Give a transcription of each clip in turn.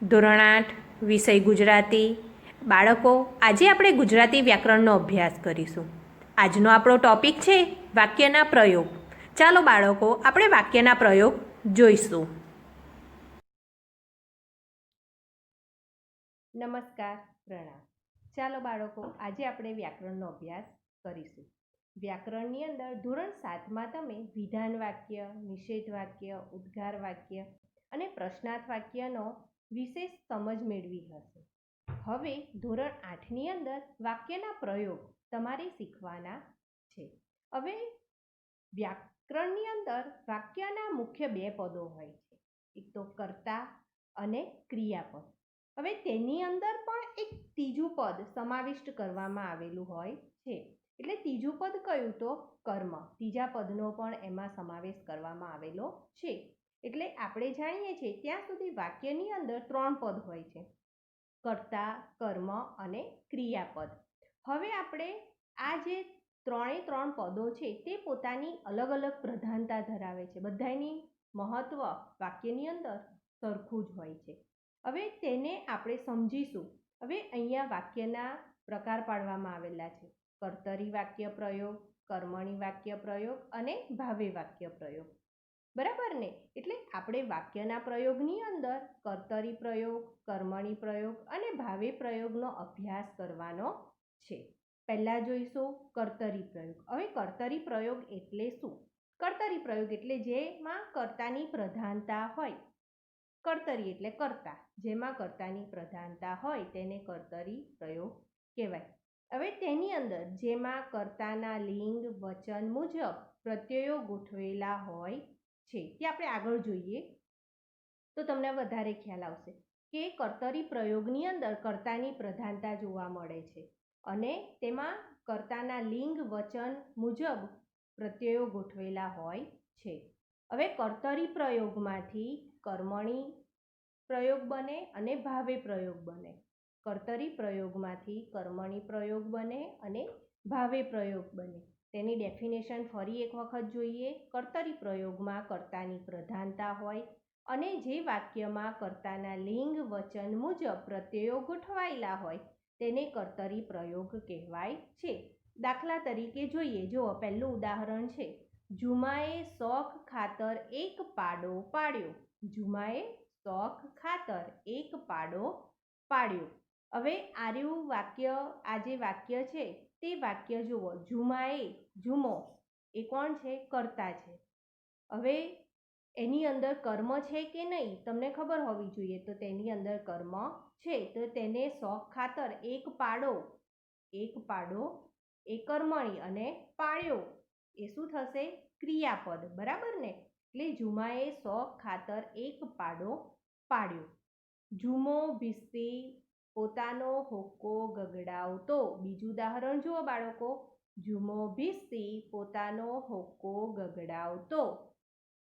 ધોરણ 8 વિષય ગુજરાતી. બાળકો, આજે આપણે ગુજરાતી વ્યાકરણનો અભ્યાસ કરીશું. આજનો આપણો ટોપિક છે વાક્યના પ્રયોગ. ચાલો બાળકો, આપણે વાક્યના પ્રયોગ જોઈશું. નમસ્કાર, પ્રણામ. ચાલો બાળકો, આજે આપણે વ્યાકરણનો અભ્યાસ કરીશું. વ્યાકરણની અંદર ધોરણ 7માં તમે વિધાન વાક્ય, નિષેધ વાક્ય, ઉદ્ગાર વાક્ય અને પ્રશ્નાર્થ વાક્યનો વિશેષ સમજ મેળવી હશે. હવે ધોરણ 8ની અંદર વાક્યના પ્રયોગ તમારે શીખવાના છે. હવે વ્યાકરણની અંદર વાક્યના મુખ્ય બે પદો હોય છે, એક તો કર્તા અને ક્રિયાપદ. હવે તેની અંદર પણ એક ત્રીજું પદ સમાવિષ્ટ કરવામાં આવેલું હોય છે. એટલે ત્રીજું પદ કયું? તો કર્મ. ત્રીજા પદનો પણ એમાં સમાવેશ કરવામાં આવેલો છે. એટલે આપણે જાણીએ છીએ ત્યાં સુધી વાક્યની અંદર 3 પદ હોય છે, કર્તા, કર્મ અને ક્રિયાપદ. હવે આપણે આ જે 3 પદો છે તે પોતાની અલગ અલગ પ્રધાનતા ધરાવે છે. બધાની મહત્વ વાક્યની અંદર સરખું જ હોય છે. હવે તેને આપણે સમજીશું. હવે અહીંયા વાક્યના પ્રકાર પાડવામાં આવેલા છે: કર્તરી વાક્ય પ્રયોગ, કર્મણી વાક્ય પ્રયોગ અને ભાવે વાક્ય પ્રયોગ. બરાબર ને? એટલે આપણે વાક્યના પ્રયોગની અંદર કર્તરી પ્રયોગ, કર્મણી પ્રયોગ અને ભાવે પ્રયોગનો અભ્યાસ કરવાનો છે. પહેલાં જોઈશું કર્તરી પ્રયોગ. હવે કર્તરી પ્રયોગ એટલે શું? કર્તરી પ્રયોગ એટલે જેમાં કર્તાની પ્રધાનતા હોય. કર્તરી એટલે કર્તા, જેમાં કર્તાની પ્રધાનતા હોય તેને કર્તરી પ્રયોગ કહેવાય. હવે તેની અંદર જેમાં કર્તાના લિંગ વચન મુજબ પ્રત્યયો ગોઠવેલા હોય છે. તે આપણે આગળ જોઈએ તો તમને વધારે ખ્યાલ આવશે કે કર્તરી પ્રયોગની અંદર કર્તાની પ્રધાનતા જોવા મળે છે અને તેમાં કર્તાના લિંગ વચન મુજબ પ્રત્યયો ગોઠવેલા હોય છે. હવે કર્તરી પ્રયોગમાંથી કર્મણી પ્રયોગ બને અને ભાવે પ્રયોગ બને. કર્તરી પ્રયોગમાંથી કર્મણી પ્રયોગ બને અને ભાવે પ્રયોગ બને. તેની ડેફિનેશન ફરી એક વખત જોઈએ. કર્તરી પ્રયોગમાં કર્તાની પ્રધાનતા હોય અને જે વાક્યમાં કર્તાના લિંગ વચન મુજબ પ્રત્યયો ગોઠવાયેલા હોય તેને કર્તરી પ્રયોગ કહેવાય છે. દાખલા તરીકે જોઈએ. જુઓ, પહેલું ઉદાહરણ છે: જુમાએ શોખ ખાતર એક પાડો પાડ્યો. જુમાએ શોખ ખાતર એક પાડો પાડ્યો. હવે આર્યું વાક્ય, આ જે વાક્ય છે તે વાક્ય જુઓ. જુમાએ, જુમો એ કોણ છે? કર્તા છે. હવે એની અંદર કર્મ છે કે નહીં તમને ખબર હોવી જોઈએ. તો તેની અંદર કર્મ છે. તો તેને શોખ ખાતર એક પાડો એ કર્મણી અને પાડ્યો એ શું થશે? ક્રિયાપદ. બરાબર ને? એટલે જુમાએ શોખ ખાતર એક પાડો પાડ્યો. જુમો ભીસ્તી પોતાનો હોક્કો ગગડાવતો. બીજું ઉદાહરણ જુઓ બાળકો. જુમો ભીસ્તી પોતાનો હોક્કો ગગડાવતો.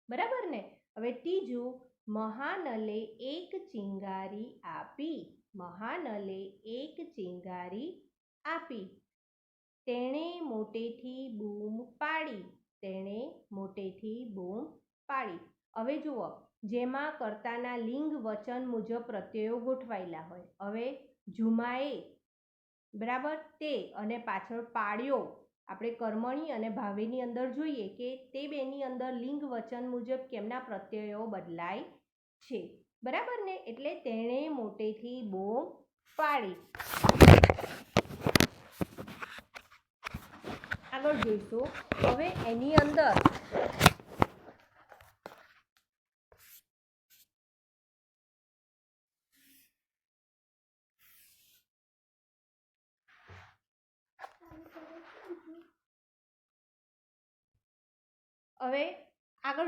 બરાબર ને? હવે ત્રીજું, મહાનલે એક ચિંગારી આપી. મહાનલે એક ચિંગારી આપી. તેણે મોટેથી બૂમ પાડી. તેણે મોટેથી બૂમ પાડી. હવે જુઓ, જેમાં કર્તાના લિંગ વચન મુજબ પ્રત્યયો ગોઠવાયેલા હોય. હવે જુમાએ, બરાબર, તે અને પાછળ પાડ્યો. આપણે કર્મણી અને ભાવેની અંદર જોઈએ કે તે બેની અંદર લિંગ વચન મુજબ કેમના પ્રત્યયો બદલાય છે. બરાબર ને? એટલે તેણે મોટેથી બૂમ પાડી. આગળ જોઈશું. હવે એની અંદર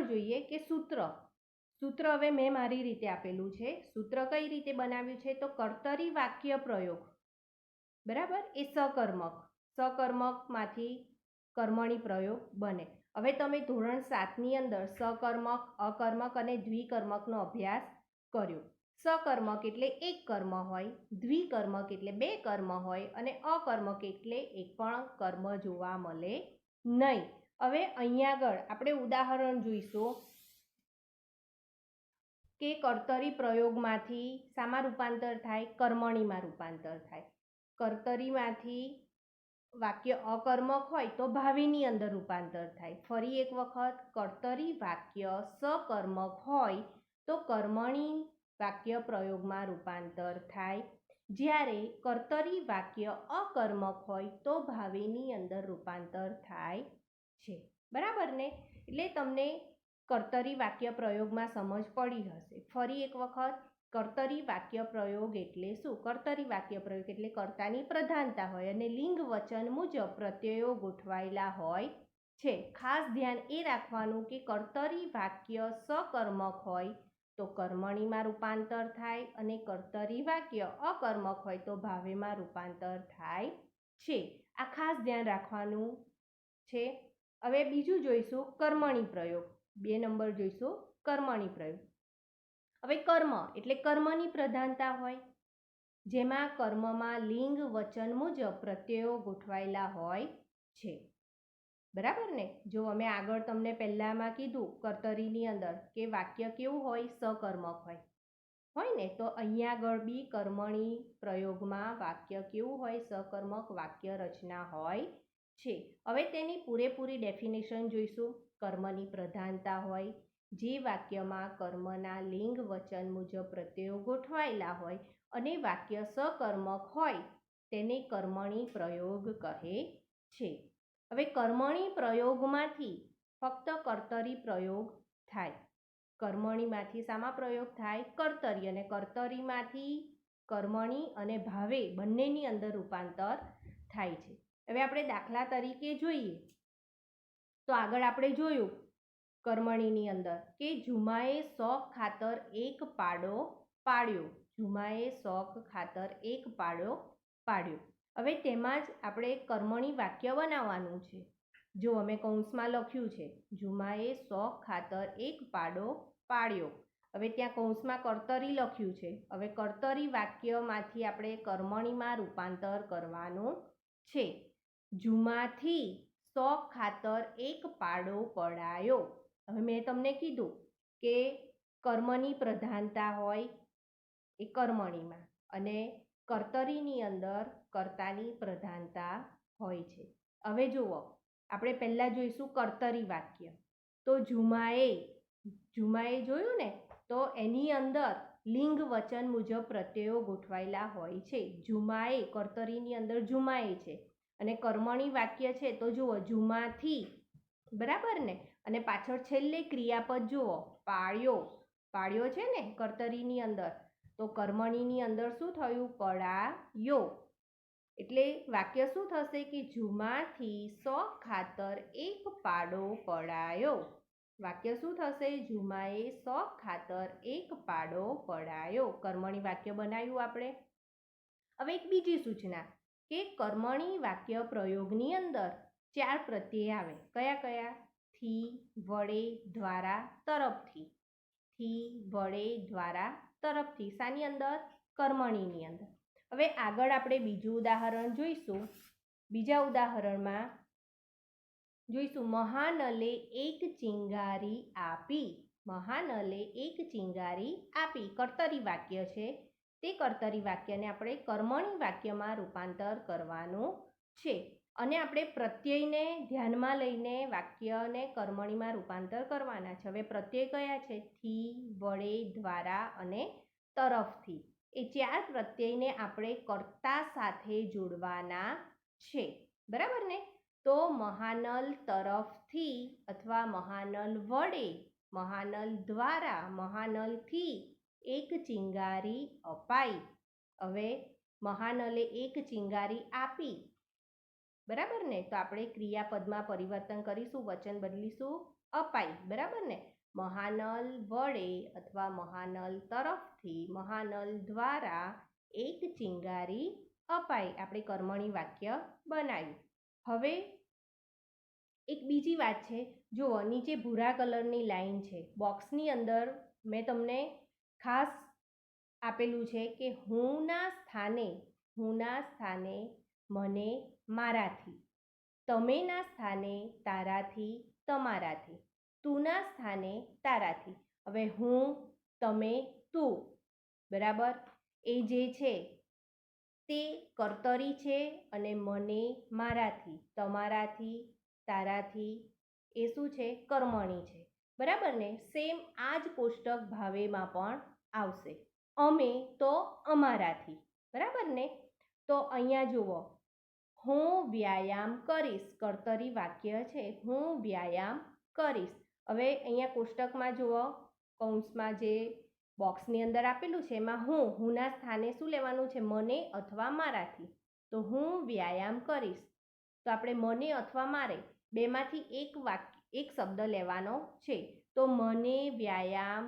જોઈએ કે સૂત્ર હવે મેં મારી રીતે આપેલું છે. સૂત્ર કઈ રીતે બનાવ્યું છે? તો કર્તરી વાક્ય પ્રયોગ, બરાબર, એ સકર્મકમાંથી કર્મણી પ્રયોગ બને. હવે તમે ધોરણ 7ની અંદર સકર્મક, અકર્મક અને દ્વિકર્મકનો અભ્યાસ કર્યો. સકર્મક એટલે એક કર્મ હોય, દ્વિકર્મક એટલે 2 કર્મ હોય અને અકર્મક એટલે એક પણ કર્મ જોવા મળે નહીં. હવે અહીંયા આગળ આપણે ઉદાહરણ જોઈશું. કે કર્તરી પ્રયોગમાંથી શામાં રૂપાંતર થાય? કર્મણીમાં રૂપાંતર થાય. કર્તરીમાંથી વાક્ય અકર્મક હોય તો ભાવીની અંદર રૂપાંતર થાય. ફરી એક વખત, કર્તરી વાક્ય સકર્મક હોય તો કર્મણી વાક્ય પ્રયોગમાં રૂપાંતર થાય. જ્યારે કર્તરી વાક્ય અકર્મક હોય તો ભાવીની અંદર રૂપાંતર થાય છે. બરાબર ને? એટલે તમને કર્તરી વાક્ય પ્રયોગમાં સમજ પડી હશે. ફરી એક વખત, કર્તરી વાક્ય પ્રયોગ એટલે શું? કર્તરી વાક્ય પ્રયોગ એટલે કર્તાની પ્રધાનતા હોય અને લિંગ વચન મુજબ પ્રત્યયો ગોઠવાયેલા હોય છે. ખાસ ધ્યાન એ રાખવાનું કે કર્તરી વાક્ય સકર્મક હોય તો કર્મણીમાં રૂપાંતર થાય અને કર્તરી વાક્ય અકર્મક હોય તો ભાવેમાં રૂપાંતર થાય છે. આ ખાસ ધ્યાન રાખવાનું છે. હવે બીજું જોઈશું કર્મણી પ્રયોગ. 2 નંબર જોઈશું કર્મણી પ્રયોગ. હવે કર્મ એટલે કર્મની પ્રધાનતા હોય, જેમાં કર્મમાં લિંગ વચન મુજબ પ્રત્યયો ગોઠવાયેલા હોય છે. બરાબર ને? જો અમે આગળ તમને પહેલામાં કીધું કર્તરીની અંદર કે વાક્ય કેવું હોય? સકર્મક હોય ને? તો અહીંયા આગળ બી કર્મણી પ્રયોગમાં વાક્ય કેવું હોય? સકર્મક વાક્ય રચના હોય છે. હવે તેની પૂરેપૂરી ડેફિનેશન જોઈશું. કર્મની પ્રધાનતા હોય, જે વાક્યમાં કર્મના લિંગ વચન મુજબ પ્રત્યયો ગોઠવાયેલા હોય અને વાક્ય સકર્મક હોય તેને કર્મણી પ્રયોગ કહે છે. હવે કર્મણી પ્રયોગમાંથી ફક્ત કર્તરી પ્રયોગ થાય. કર્મણીમાંથી શામાં પ્રયોગ થાય? કર્તરી. અને કર્તરીમાંથી કર્મણી અને ભાવે બંનેની અંદર રૂપાંતર થાય છે. હવે આપણે દાખલા તરીકે જોઈએ તો આગળ આપણે જોયું કર્મણીની અંદર કે ઝુમાએ શોખ ખાતર એક પાડો પાડ્યો. ઝુમાએ શોખ ખાતર એક પાડો પાડ્યો. હવે તેમાં જ આપણે કર્મણી વાક્ય બનાવવાનું છે. જો અમે કૌંસમાં લખ્યું છે ઝુમાએ શોખ ખાતર એક પાડો પાડ્યો. હવે ત્યાં કૌંસમાં કર્તરી લખ્યું છે. હવે કર્તરી વાક્યમાંથી આપણે કર્મણીમાં રૂપાંતર કરવાનું છે. ઝુમાથી શોખ ખાતર એક પાડો પડાયો. હવે મેં તમને કીધું કે કર્મની પ્રધાનતા હોય એ કર્મણીમાં અને કર્તરીની અંદર કર્તાની પ્રધાનતા હોય છે. હવે જુઓ, આપણે પહેલાં જોઈશું કર્તરી વાક્ય. તો ઝુમાએ જોયું ને? તો એની અંદર લિંગ વચન મુજબ પ્રત્યયો ગોઠવાયેલા હોય છે. ઝુમાએ, કર્તરીની અંદર ઝુમાએ છે અને કર્મણી વાક્ય છે તો જુઓ ઝુમાથી. બરાબર ને? અને પાછળ છેલ્લે ક્રિયાપદ જુઓ પાડ્યો. પાડ્યો છે ને કર્તરીની અંદર, તો કર્મણીની અંદર શું થયું? પડાયો. એટલે વાક્ય શું થશે કે ઝુમાથી શોખ ખાતર એક પાડો પડાયો. વાક્ય શું થશે? ઝુમાએ શોખ ખાતર એક પાડો પડાયો. કર્મણી વાક્ય બનાવ્યું આપણે. હવે એક બીજી સૂચના કે કર્મણી વાક્ય પ્રયોગની અંદર 4 પ્રત્યય આવે. કયા કયા? થી, વડે, દ્વારા, તરફથી. થી, વડે, દ્વારા, તરફથી. શાની અંદર? કર્મણીની અંદર. હવે આગળ આપણે બીજું ઉદાહરણ જોઈશું. બીજા ઉદાહરણમાં જોઈશું મહાનલે એક ચિંગારી આપી. મહાનલે એક ચિંગારી આપી. કર્તરી વાક્ય છે. તે કર્તરી વાક્યને આપણે કર્મણી વાક્યમાં રૂપાંતર કરવાનું છે અને આપણે પ્રત્યયને ધ્યાનમાં લઈને વાક્યને કર્મણીમાં રૂપાંતર કરવાના છે. હવે પ્રત્યય કયા છે? થી, વડે, દ્વારા અને તરફથી. એ 4 પ્રત્યયને આપણે કર્તા સાથે જોડવાના છે. બરાબર ને? તો મહાનલ તરફથી અથવા મહાનલ વડે, મહાનલ દ્વારા, મહાનલથી એક ચિંગારી અપાઈ. હવે મહાનલે એક ચિંગારી આપી. બરાબર ને? તો આપણે ક્રિયાપદમાં પરિવર્તન કરીશું, વચન બદલીશું અપાઈ. બરાબર ને? મહાનલ વડે અથવા મહાનલ તરફથી, મહાનલ દ્વારા એક ચિંગારી અપાઈ. આપણે કર્મણી વાક્ય બનાવ્યું. હવે એક બીજી વાત છે. જુઓ, નીચે ભૂરા કલરની લાઈન છે. બોક્સની અંદર મેં તમને ખાસ આપેલું છે કે હુંના સ્થાને મને મારાથી, તમેના સ્થાને તારાથી તમારાથી, તુંના સ્થાને તારાથી. હવે હું તમે, તું, બરાબર. એ જે છે તે કર્તરી છે અને મને, મારાથી, તમારાથી, તારાથી એ શું છે? કર્મણી છે, બરાબર ને? સેમ આ જ કોષ્ટક ભાવેમાં પણ આવશે. અમે તો અમારાથી, બરાબર ને? તો અહીંયા જુઓ, હું વ્યાયામ કરીશ, કર્તરી વાક્ય છે, હું વ્યાયામ કરીશ. હવે અહીંયા કોષ્ટકમાં જુઓ, કૌંસમાં જે બોક્સની અંદર આપેલું છે એમાં હુંના સ્થાને શું લેવાનું છે? મને અથવા મારાથી. તો હું વ્યાયામ કરીશ, તો આપણે મને અથવા મારે બેમાંથી એક શબ્દ લેવાનો છે. તો મને વ્યાયામ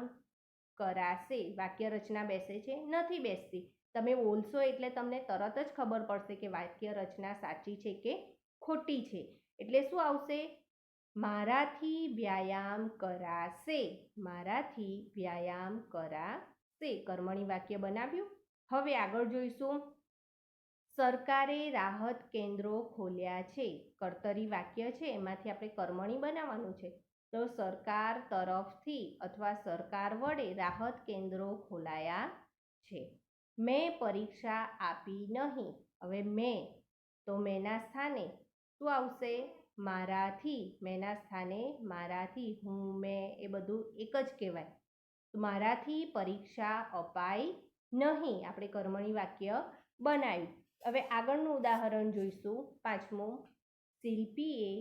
કરાશે. વાક્ય રચના બેસે છે? નથી બેસતી. તમે બોલશો એટલે તમને તરત જ ખબર પડશે કે વાક્ય રચના સાચી છે કે ખોટી છે. એટલે શું આવશે? મારાથી વ્યાયામ કરાશે. મારાથી વ્યાયામ કરાશે. કર્મણી વાક્ય બનાવ્યું. હવે આગળ જોઈશું. સરકારે રાહત કેન્દ્રો ખોલ્યા છે. કર્તરી વાક્ય છે, એમાંથી આપણે કર્મણી બનાવવાનું છે. તો સરકાર તરફથી અથવા સરકાર વડે રાહત કેન્દ્રો ખોલાયા છે. મેં પરીક્ષા આપી નહીં. હવે મેં, તો મેંના સ્થાને શું આવશે? મારાથી. મેંના સ્થાને મારાથી. હું, મેં એ બધું એક જ કહેવાય. મારાથી પરીક્ષા અપાઈ નહીં. આપણે કર્મણી વાક્ય બનાવ્યું. હવે આગળનું ઉદાહરણ જોઈશું. 5મું. શિલ્પીએ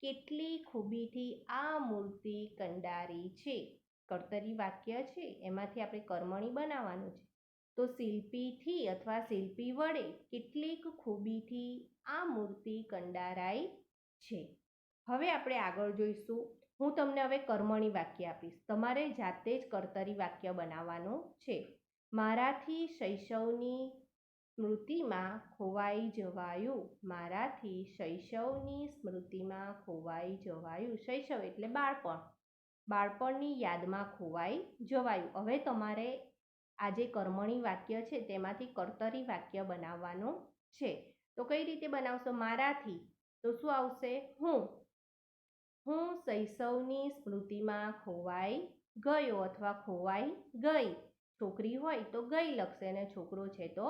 કેટલી ખૂબીથી આ મૂર્તિ કંડારી છે. કર્તરી વાક્ય છે, એમાંથી આપણે કર્મણી બનાવવાનું છે. તો શિલ્પીથી અથવા શિલ્પી વડે કેટલીક ખૂબીથી આ મૂર્તિ કંડારાઈ છે. હવે આપણે આગળ જોઈશું. હું તમને હવે કર્મણી વાક્ય આપીશ. તમારે જાતે જ કર્તરી વાક્ય બનાવવાનું છે. મારાથી શૈશવની સ્મૃતિમાં ખોવાઈ જવાયું. મારાથી શૈશવની સ્મૃતિમાં ખોવાઈ જવાયું. શૈશવ એટલે બાળપણ. બાળપણની યાદમાં ખોવાઈ જવાયું. હવે તમારે આ જે કર્મણી વાક્ય છે તેમાંથી કર્તરી વાક્ય બનાવવાનું છે. તો કઈ રીતે બનાવશો? મારાથી તો શું આવશે? હું શૈશવની સ્મૃતિમાં ખોવાઈ ગયો અથવા ખોવાઈ ગઈ. છોકરી હોય તો ગઈ લખશે અને છોકરો છે તો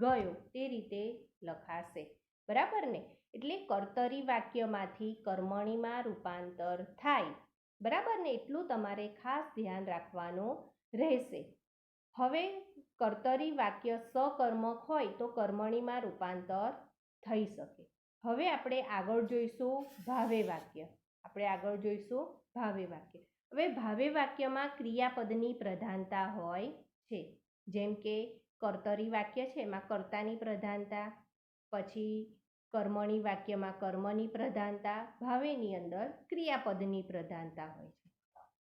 ગયો. તે રીતે લખાશે, બરાબર ને? એટલે કર્તરી વાક્યમાંથી કર્મણીમાં રૂપાંતર થાય, બરાબર ને? એટલું તમારે ખાસ ધ્યાન રાખવાનું રહેશે. હવે કર્તરી વાક્ય સકર્મક હોય તો કર્મણીમાં રૂપાંતર થઈ શકે. હવે આપણે આગળ જોઈશું ભાવે વાક્ય. હવે ભાવે વાક્યમાં ક્રિયાપદની પ્રધાનતા હોય છે. જેમ કે કર્તરી વાક્ય છે એમાં કર્તાની પ્રધાનતા, પછી કર્મણી વાક્યમાં કર્મની પ્રધાનતા, ભાવેની અંદર ક્રિયાપદની પ્રધાનતા હોય છે.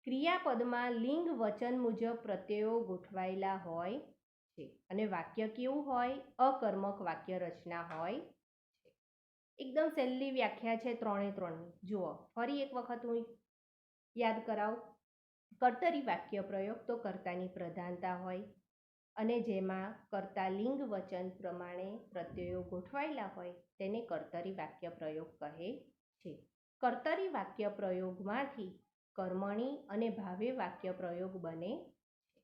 ક્રિયાપદમાં લિંગ વચન મુજબ પ્રત્યયો ગોઠવાયેલા હોય છે અને વાક્ય કેવું હોય? અકર્મક વાક્ય રચના હોય છે. એકદમ સહેલી વ્યાખ્યા છે 3 જુઓ, ફરી એક વખત હું યાદ કરાવું. કર્તરી વાક્ય પ્રયોગ તો કર્તાની પ્રધાનતા હોય અને જેમાં કર્તા લિંગ વચન પ્રમાણે પ્રત્યયો ગોઠવાયેલા હોય તેને કર્તરી વાક્ય પ્રયોગ કહે છે. કર્તરી વાક્ય પ્રયોગમાંથી કર્મણી અને ભાવે વાક્ય પ્રયોગ બને છે.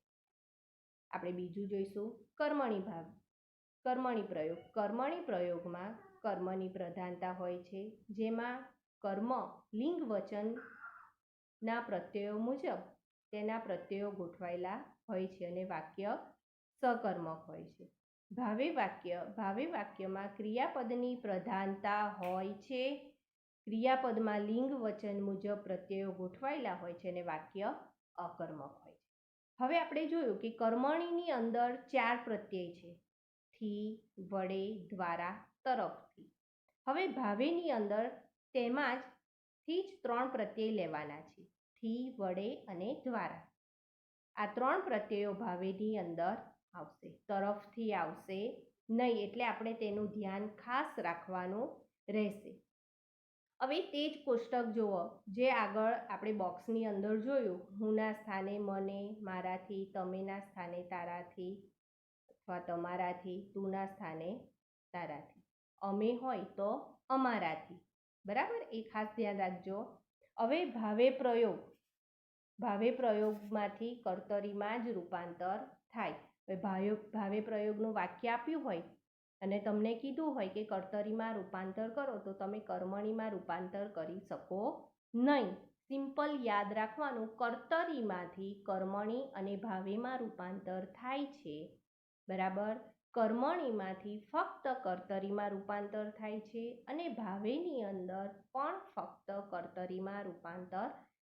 આપણે બીજું જોઈશું કર્મણી પ્રયોગ. કર્મણી પ્રયોગમાં કર્મની પ્રધાનતા હોય છે, જેમાં કર્મ લિંગ વચનના પ્રત્યયો મુજબ તેના પ્રત્યયો ગોઠવાયેલા હોય છે અને વાક્ય સકર્મક હોય છે. ભાવે વાક્યમાં ક્રિયાપદની પ્રધાનતા હોય છે. ક્રિયાપદમાં લિંગ વચન મુજબ પ્રત્યયો ગોઠવાયેલા હોય છે અને વાક્ય અકર્મક હોય છે. હવે આપણે જોયું કે કર્મણીની અંદર 4 પ્રત્યય છે: થી, વડે, દ્વારા, તરફથી. હવે ભાવેની અંદર તેમાં જ 3 પ્રત્યય લેવાના છે: થી, વડે અને દ્વારા. આ 3 પ્રત્યયો ભાવેની અંદર આવશે, તરફથી આવશે નહીં. એટલે આપણે તેનું ધ્યાન ખાસ રાખવાનું રહેશે. હવે તે જ કોષ્ટક જુઓ જે આગળ આપણે બોક્સની અંદર જોયું. હુંના સ્થાને મને, મારાથી, તમેના સ્થાને તારાથી અથવા તમારાથી, તુંના સ્થાને તારાથી, અમે હોય તો અમારાથી, બરાબર? એ ખાસ ધ્યાન રાખજો. હવે ભાવે પ્રયોગ ભાવે પ્રયોગમાંથી કર્તરીમાં જ રૂપાંતર થાય. હવે ભાવે પ્રયોગનું વાક્ય આપ્યું હોય અને તમને કીધું હોય કે કર્તરીમાં રૂપાંતર કરો, તો તમે કર્મણીમાં રૂપાંતર કરી શકો નહીં. સિમ્પલ યાદ રાખવાનું, કર્તરીમાંથી કર્મણી અને ભાવેમાં રૂપાંતર થાય છે, બરાબર. કર્મણીમાંથી ફક્ત કર્તરીમાં રૂપાંતર થાય છે અને ભાવેની અંદર પણ ફક્ત કર્તરીમાં રૂપાંતર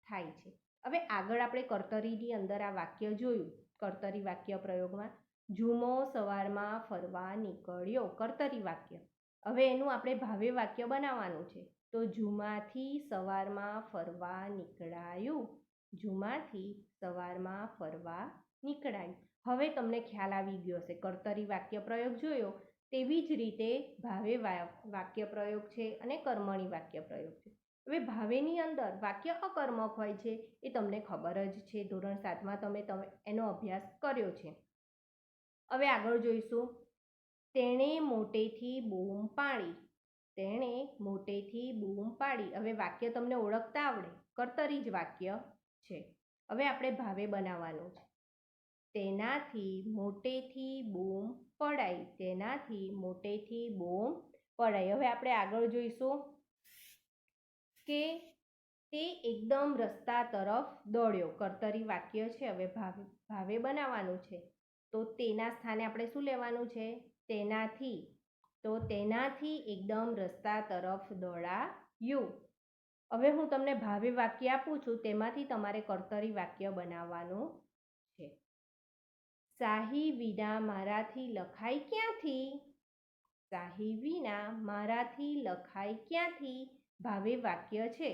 થાય છે. હવે આગળ આપણે કર્તરીની અંદર આ વાક્ય જોયું. કર્તરી વાક્ય પ્રયોગમાં ઝુમો સવારમાં ફરવા નીકળ્યો, કર્તરી વાક્ય. હવે એનું આપણે ભાવે વાક્ય બનાવવાનું છે. તો ઝુમાથી સવારમાં ફરવા નીકળાયું, ઝુમાથી સવારમાં ફરવા નીકળાયું. હવે તમને ખ્યાલ આવી ગયો હશે, કર્તરી વાક્ય પ્રયોગ જોયો તેવી જ રીતે ભાવે વાક્ય પ્રયોગ છે અને કર્મણી વાક્ય પ્રયોગ છે. હવે ભાવેની અંદર વાક્ય અકર્મક હોય છે, એ તમને ખબર જ છે, ધોરણ 7માં તમે એનો અભ્યાસ કર્યો છે. હવે આગળ જોઈશું, તેણે મોટેથી બૂમ પાડી, તેણે મોટેથી બૂમ પાડી. હવે વાક્ય તમને ઓળખતા આવડે, કર્તરી જ વાક્ય છે. હવે આપણે ભાવે બનાવવાનું છે. તેનાથી મોટેથી બૂમ પડાઈ, તેનાથી મોટેથી બૂમ પડાઈ. હવે આપણે આગળ જોઈશું કે તે એકદમ રસ્તા તરફ દોડ્યો, કર્તરી વાક્ય છે. હવે ભાવે બનાવવાનું છે, તો તેના સ્થાને આપણે શું લેવાનું છે? તેનાથી. તો તેનાથી એકદમ રસ્તા તરફ દોડાયું. હવે હું તમને ભાવે વાક્ય આપું છું, તેમાંથી તમારે કર્તરી વાક્ય બનાવવાનું છે. શાહી વિના મારાથી લખાય ક્યાંથી, શાહી વિના મારાથી લખાય ક્યાંથી ભાવે વાક્ય છે,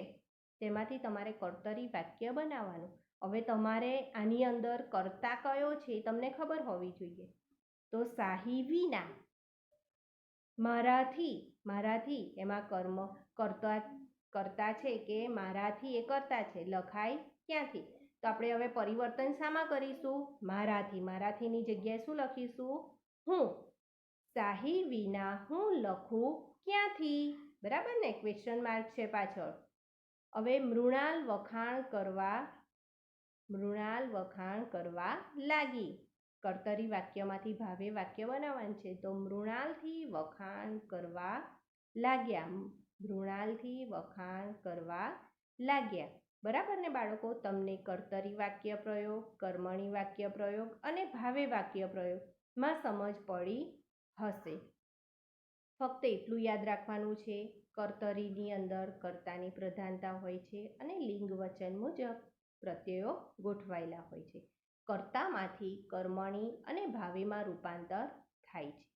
તેમાંથી તમારે કર્તરી વાક્ય બનાવવાનું. હવે તમારે આની અંદર કર્તા કયો છે તમને ખબર હોવી જોઈએ. તો શાહી વિના, મારાથી, મારાથી એમાં કર્તા છે કે મારાથી એ કર્તા છે, લખાય ક્યાંથી. તો આપણે હવે પરિવર્તન શામાં કરીશું? મારાથી. મારાથીની જગ્યાએ શું લખીશું? હું. શાહી વિના હું લખું ક્યાંથી, બરાબર ને? ક્વેશ્ચન માર્ક છે પાછળ. હવે મૃણાલ વખાણ કરવા લાગી. કર્તરી વાક્યમાંથી ભાવે વાક્ય બનાવવાનું છે. તો મૃણાલથી વખાણ કરવા લાગ્યા, મૃણાલથી વખાણ કરવા લાગ્યા. બરાબર ને બાળકો? તમને કર્તરી વાક્ય પ્રયોગ, કર્મણી વાક્ય પ્રયોગ અને ભાવે વાક્ય પ્રયોગમાં સમજ પડી હશે. ફક્ત એટલું યાદ રાખવાનું છે, કર્તરીની અંદર કર્તાની પ્રધાનતા હોય છે અને લિંગ વચન મુજબ પ્રત્યયો ગોઠવાયેલા હોય છે. કર્તામાંથી કર્મણી અને ભાવેમાં રૂપાંતર થાય છે.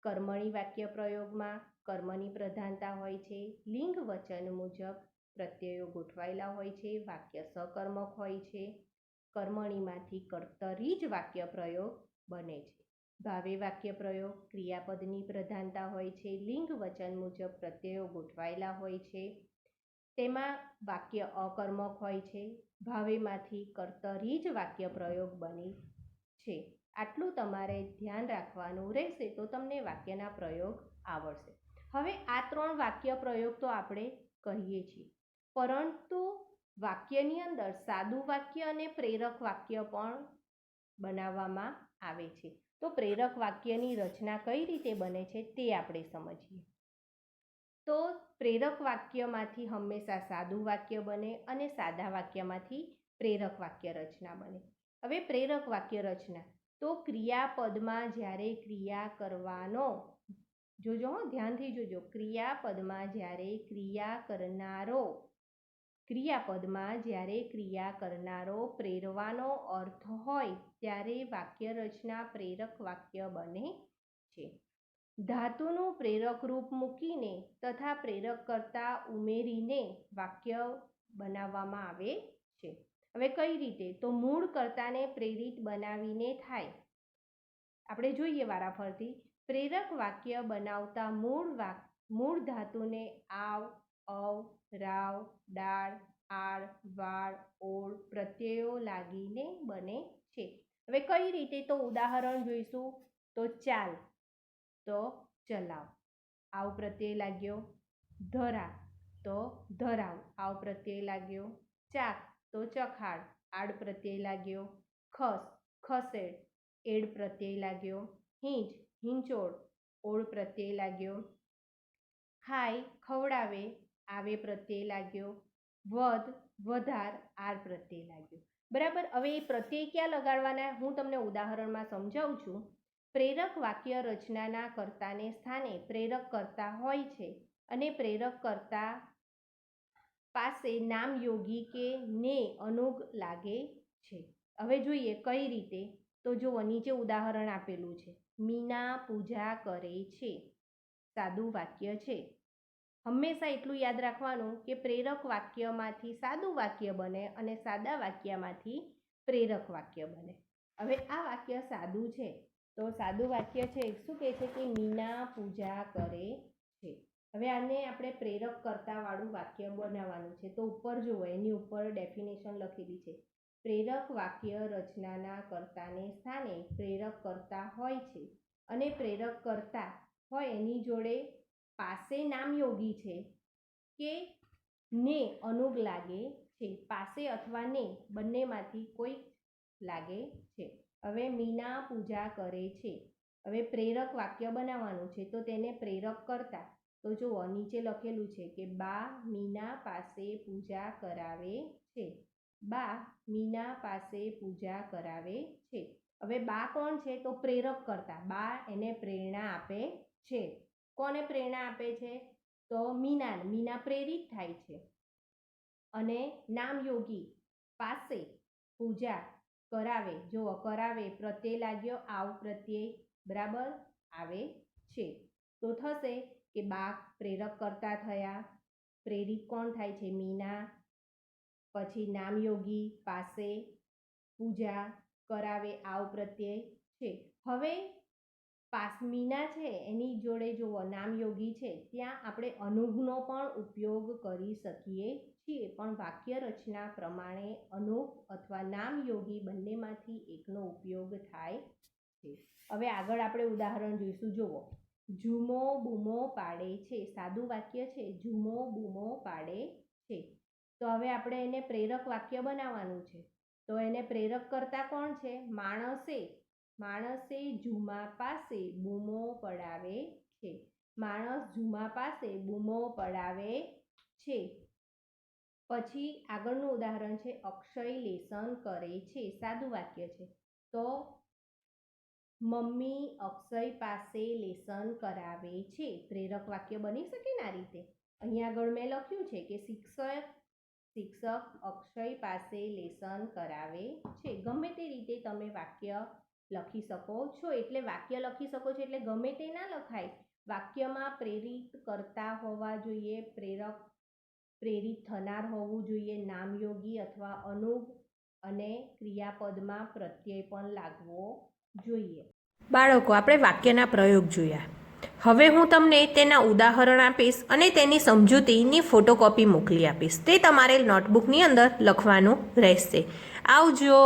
કર્મણી વાક્ય પ્રયોગમાં કર્મની પ્રધાનતા હોય છે, લિંગ વચન મુજબ પ્રત્યયો ગોઠવાયેલા હોય છે, વાક્ય સકર્મક હોય છે. કર્મણીમાંથી કર્તરી જ વાક્ય પ્રયોગ બને છે. ભાવે વાક્ય પ્રયોગ ક્રિયાપદની પ્રધાનતા હોય છે, લિંગ વચન મુજબ પ્રત્યયો ગોઠવાયેલા હોય છે, તેમાં વાક્ય અકર્મક હોય છે. ભાવેમાંથી કર્તરી જ વાક્ય પ્રયોગ બને છે. આટલું તમારે ધ્યાન રાખવાનું રહેશે, તો તમને વાક્યના પ્રયોગ આવડશે. હવે આ 3 વાક્ય પ્રયોગ તો આપણે કહીએ છીએ, પરંતુ વાક્યની અંદર સાદું વાક્ય અને પ્રેરક વાક્ય પણ બનાવવામાં આવે છે. તો પ્રેરક વાક્યની રચના કઈ રીતે બને છે તે આપણે સમજીએ. તો પ્રેરક વાક્યમાંથી હંમેશા સાદું વાક્ય બને અને સાદા વાક્યમાંથી પ્રેરક વાક્ય રચના બને. હવે પ્રેરક વાક્ય રચના, તો ક્રિયાપદમાં જ્યારે ક્રિયા કરવાનો, જોજો હો, ધ્યાનથી જોજો, ક્રિયાપદમાં જ્યારે ક્રિયા કરનારો પ્રેરવાનો અર્થ હોય ત્યારે વાક્ય રચના પ્રેરક વાક્ય બને છે. ધાતુનું પ્રેરક રૂપ મૂકીને તથા પ્રેરક કરતા ઉમેરીને વાક્ય બનાવવામાં આવે છે. હવે કઈ રીતે? તો મૂળ કર્તાને પ્રેરિત બનાવીને થાય. આપણે જોઈએ વારાફરતી. પ્રેરક વાક્ય બનાવતા મૂળ ધાતુને આવ, અવ, રાવ, ડાળ, આળ, વાળ, ઓળ પ્રત્યયો લાગીને બને છે. હવે કઈ રીતે? તો ઉદાહરણ જોઈશું. તો ચાલ, તો ચલાવ, આવ પ્રત્યય લાગ્યો. ધરા, તો ધરાવ, આવ પ્રત્યય લાગ્યો. ચાખ, તો ચખાડ, આડ પ્રત્યય લાગ્યો. ખસ ખસેડ એડ પ્રત્યય લાગ્યો. હીંચ હિંચોળ ઓળ પ્રત્યય લાગ્યો. ખાય ખવડાવે આવે પ્રત્યય લાગ્યો. વધ વધાર આર પ્રત્યય લાગ્યો. બરાબર. હવે એ પ્રત્યય ક્યાં લગાડવાના હું તમને ઉદાહરણમાં સમજાવું છું. પ્રેરક વાક્ય રચનાના કર્તાને સ્થાને પ્રેરક કર્તા હોય છે અને પ્રેરક કર્તા પાસે નામ યોગી કે ને અનુગ લાગે છે. હવે જોઈએ કઈ રીતે. તો જુઓ નીચે ઉદાહરણ આપેલું છે. મીના પૂજા કરે છે. સાદું વાક્ય છે. હંમેશા એટલું યાદ રાખવાનું કે પ્રેરક વાક્યમાંથી સાદું વાક્ય બને અને સાદા વાક્યમાંથી પ્રેરક વાક્ય બને. હવે આ વાક્ય સાદું છે તો સાદું વાક્ય છે શું કહે છે કે મીના પૂજા કરે છે. હવે આને આપણે પ્રેરક કર્તા વાળું વાક્ય બનાવવાનું છે. તો ઉપર જુઓ એની ઉપર ડેફિનેશન લખેલી છે. પ્રેરક વાક્ય રચનાના કર્તાને સ્થાને પ્રેરક કર્તા હોય છે અને પ્રેરક કર્તા હોય એની જોડે પાસે નામયોગી છે કે ને અનુગ લાગે છે. પાસે અથવા ને બંનેમાંથી કોઈ લાગે છે. હવે મીના પૂજા કરે છે. હવે પ્રેરક વાક્ય બનાવવાનું છે તો તેને પ્રેરક કરતા તો જુઓ નીચે લખેલું છે કે બા મીના પાસે પૂજા કરાવે છે. બા મીના પાસે પૂજા કરાવે છે. હવે બા કોણ છે તો પ્રેરક કરતા. બા એને પ્રેરણા આપે છે. કોને પ્રેરણા આપે છે તો મીના. મીના પ્રેરિત થાય છે અને નામયોગી પાસે પૂજા કરાવે. જુઓ કરાવે પ્રત્યય લાગ્યો આવ પ્રત્યય બરાબર આવે છે. તો થશે કે બા પ્રેરક કરતા થયા. પ્રેરિત કોણ થાય છે મીના. પછી નામયોગી પાસે પૂજા કરાવે આવ પ્રત્યય છે. હવે મીના છે એની જોડે જુઓ નામયોગી છે ત્યાં આપણે અનુગનો પણ ઉપયોગ કરી શકીએ છીએ પણ વાક્ય રચના પ્રમાણે અનુગ અથવા નામયોગી બંનેમાંથી એકનો ઉપયોગ થાય છે. હવે આગળ આપણે ઉદાહરણ જોઈશું. જુઓ ઝૂમો બૂમો પાડે છે. સાદું વાક્ય છે. ઝૂમો બૂમો પાડે છે. તો હવે આપણે એને પ્રેરક વાક્ય બનાવવાનું છે. તો એને પ્રેરક કરતા કોણ છે માણસે. માણસે ઝૂમા પાસે બૂમો પડાવે છે. માણસ ઝૂમા પાસે બૂમો પડાવે છે. પછી આગળનું ઉદાહરણ છે અક્ષય લેસન કરે છે. સાદું વાક્ય છે તો મમ્મી અક્ષય પાસે લેસન કરાવે છે. પ્રેરક વાક્ય બની શકે ને આ રીતે. અહીંયા આગળ મેં લખ્યું છે કે શિક્ષક અક્ષય પાસે લેસન કરાવે છે. ગમે તે રીતે તમે વાક્ય લખી શકો છો. એટલે વાક્ય લખી શકો છો એટલે ગમે તે ના લખાય. વાક્યમાં પ્રેરિત કરતા હોવા જોઈએ. પ્રેરિત થનાર હોવું જોઈએ. નામયોગી અથવા અનુગ અને ક્રિયાપદમાં પ્રત્યય પણ લાગવો જોઈએ. બાળકો આપણે વાક્યના પ્રયોગ જોયા. હવે હું તમને તેના ઉદાહરણ આપીશ અને તેની સમજૂતીની ફોટોકોપી મોકલી આપીશ. તે તમારે નોટબુકની અંદર લખવાનું રહેશે. આવજો.